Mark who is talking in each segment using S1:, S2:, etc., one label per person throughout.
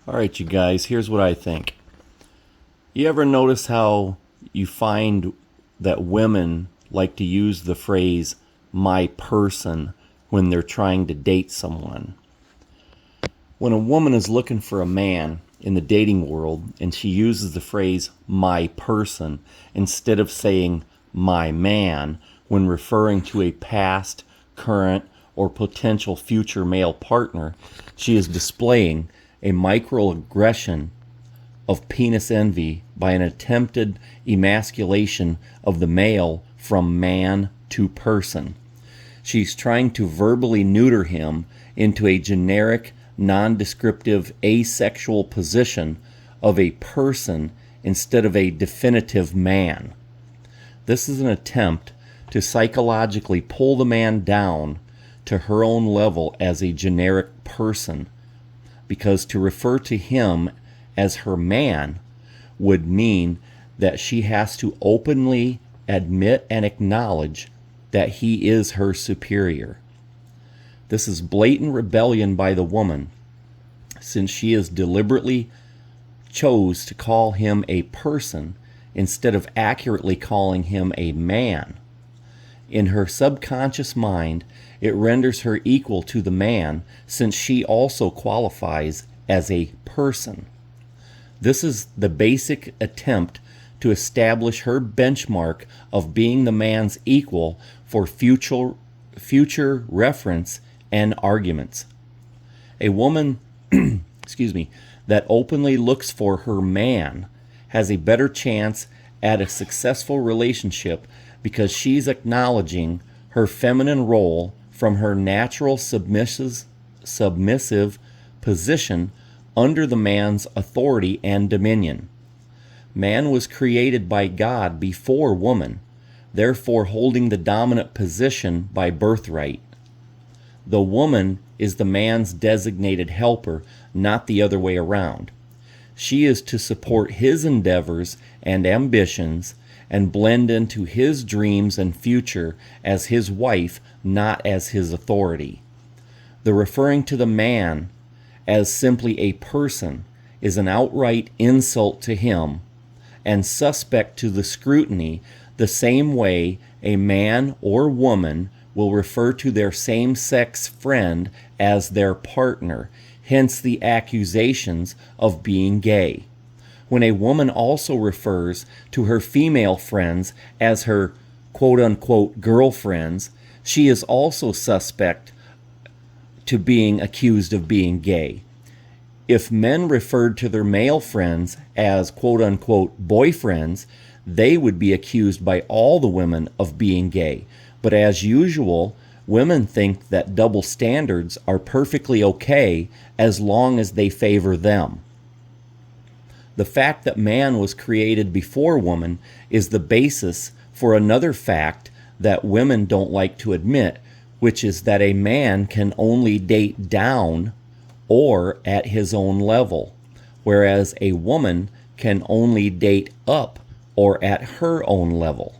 S1: All right, you guys, here's what I think. You ever notice how you find that women like to use the phrase my person when they're trying to date someone? When a woman is looking for a man in the dating world and she uses the phrase my person instead of saying my man when referring to a past, current, or potential future male partner, she is displaying a microaggression of penis envy by an attempted emasculation of the male from man to person. She's trying to verbally neuter him into a generic, non-descriptive, asexual position of a person instead of a definitive man. This is an attempt to psychologically pull the man down to her own level as a generic person, because to refer to him as her man would mean that she has to openly admit and acknowledge that he is her superior. This is blatant rebellion by the woman, since she has deliberately chose to call him a person instead of accurately calling him a man. In her subconscious mind, it renders her equal to the man, since she also qualifies as a person. This is the basic attempt to establish her benchmark of being the man's equal for future reference and arguments. A woman that openly looks for her man has a better chance at a successful relationship because she's acknowledging her feminine role from her natural submissive position under the man's authority and dominion. Man was created by God before woman, therefore holding the dominant position by birthright. The woman is the man's designated helper, not the other way around. She is to support his endeavors and ambitions and blend into his dreams and future as his wife, not as his authority. The referring to the man as simply a person is an outright insult to him and suspect to the scrutiny, the same way a man or woman will refer to their same-sex friend as their partner, hence the accusations of being gay. When a woman also refers to her female friends as her quote-unquote girlfriends, she is also suspect to being accused of being gay. If men referred to their male friends as quote-unquote boyfriends, they would be accused by all the women of being gay. But as usual, women think that double standards are perfectly okay as long as they favor them. The fact that man was created before woman is the basis for another fact that women don't like to admit, which is that a man can only date down or at his own level, whereas a woman can only date up or at her own level.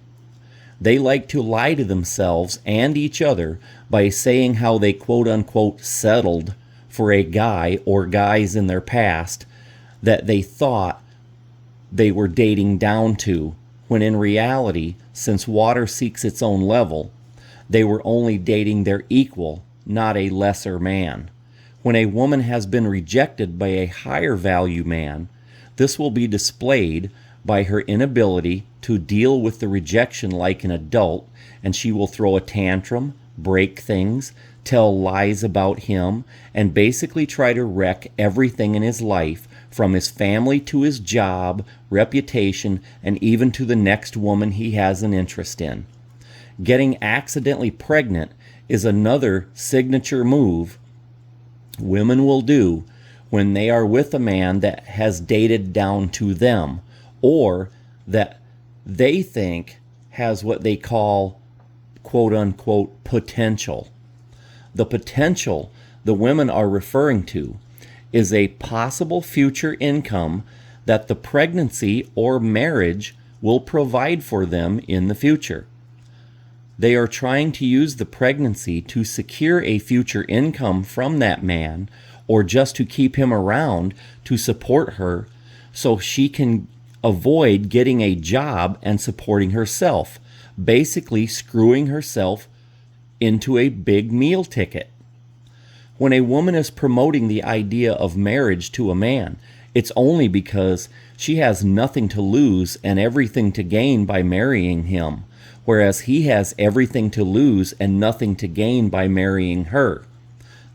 S1: They like to lie to themselves and each other by saying how they quote-unquote settled for a guy or guys in their past that they thought they were dating down to, when in reality, since water seeks its own level, they were only dating their equal, not a lesser man. When a woman has been rejected by a higher value man, this will be displayed by her inability to deal with the rejection like an adult, and she will throw a tantrum, break things, tell lies about him, and basically try to wreck everything in his life, from his family to his job, reputation, and even to the next woman he has an interest in. Getting accidentally pregnant is another signature move women will do when they are with a man that has dated down to them, or that they think has what they call quote-unquote potential. The potential the women are referring to is a possible future income that the pregnancy or marriage will provide for them in the future. They are trying to use the pregnancy to secure a future income from that man, or just to keep him around to support her so she can avoid getting a job and supporting herself, basically screwing herself into a big meal ticket. When a woman is promoting the idea of marriage to a man, it's only because she has nothing to lose and everything to gain by marrying him, whereas he has everything to lose and nothing to gain by marrying her.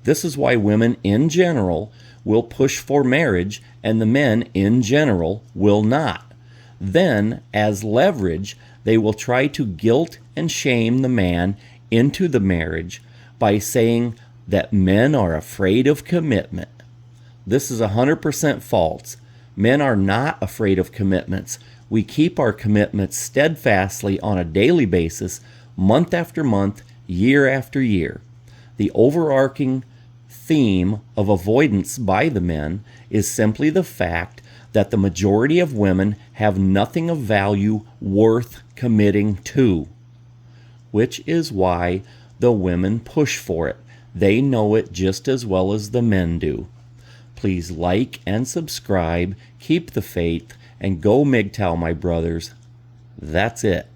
S1: This is why women in general will push for marriage and the men in general will not. Then, as leverage, they will try to guilt and shame the man into the marriage by saying that men are afraid of commitment. This is 100% false. Men are not afraid of commitments. We keep our commitments steadfastly on a daily basis, month after month, year after year. The overarching theme of avoidance by the men is simply the fact that the majority of women have nothing of value worth committing to, which is why the women push for it. They know it just as well as the men do. Please like and subscribe, keep the faith, and go MGTOW, my brothers. That's it.